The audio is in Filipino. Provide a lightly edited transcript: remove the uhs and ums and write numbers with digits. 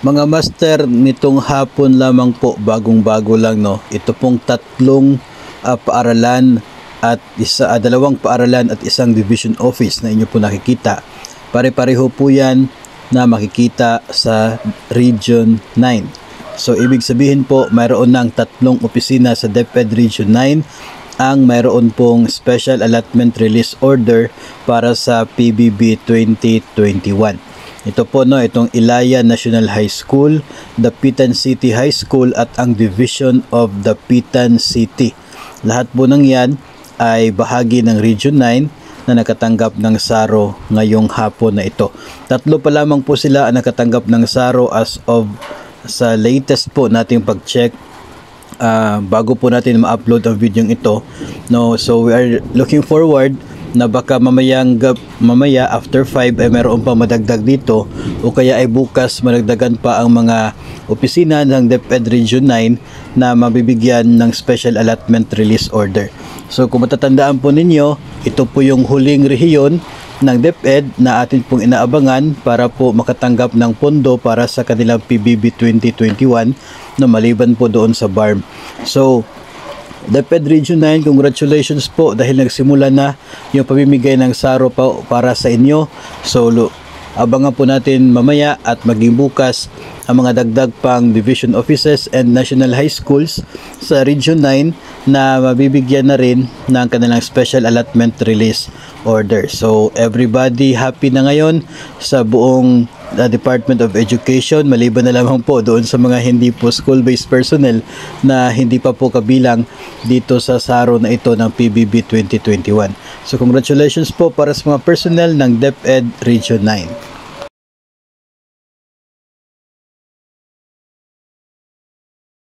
Mga master, nitong hapon lamang po, bagong-bago lang, no. Ito pong tatlong paaralan at dalawang paaralan at isang division office na inyo po nakikita. Pare-pareho po yan na makikita sa Region 9. So ibig sabihin po, mayroon ng tatlong opisina sa DepEd Region 9 ang mayroon pong Special Allotment Release Order para sa PBB 2021. Ito po, no, itong Ilaya National High School, Dapitan City High School at ang Division of Dapitan City. Lahat po ng yan ay bahagi ng Region 9 na nakatanggap ng SARO ngayong hapon na ito. Tatlo pa lamang po sila ang nakatanggap ng SARO as of sa latest po nating pag-check bago po natin ma-upload ang video ito, no. So we are looking forward na baka mamaya after 5 ay meron pa madagdag dito, o kaya ay bukas madagdagan pa ang mga opisina ng DepEd Region 9 na mabibigyan ng Special Allotment Release Order. So kung matatandaan po ninyo, ito po yung huling rehiyon ng DepEd na atin pong inaabangan para po makatanggap ng pondo para sa kanilang PBB 2021 na maliban po doon sa BARM. So DepEd Region 9, congratulations po dahil nagsimula na yung pamimigay ng SARO para sa inyo. So abangan po natin mamaya at maging bukas ang mga dagdag pang division offices and national high schools sa Region 9 na mabibigyan na rin ng kanilang Special Allotment Release Order. So everybody happy na ngayon sa buong Department of Education, maliban na lamang po doon sa mga hindi po school-based personnel na hindi pa po kabilang dito sa SARO na ito ng PBB 2021. So congratulations po para sa mga personnel ng DepEd Region 9.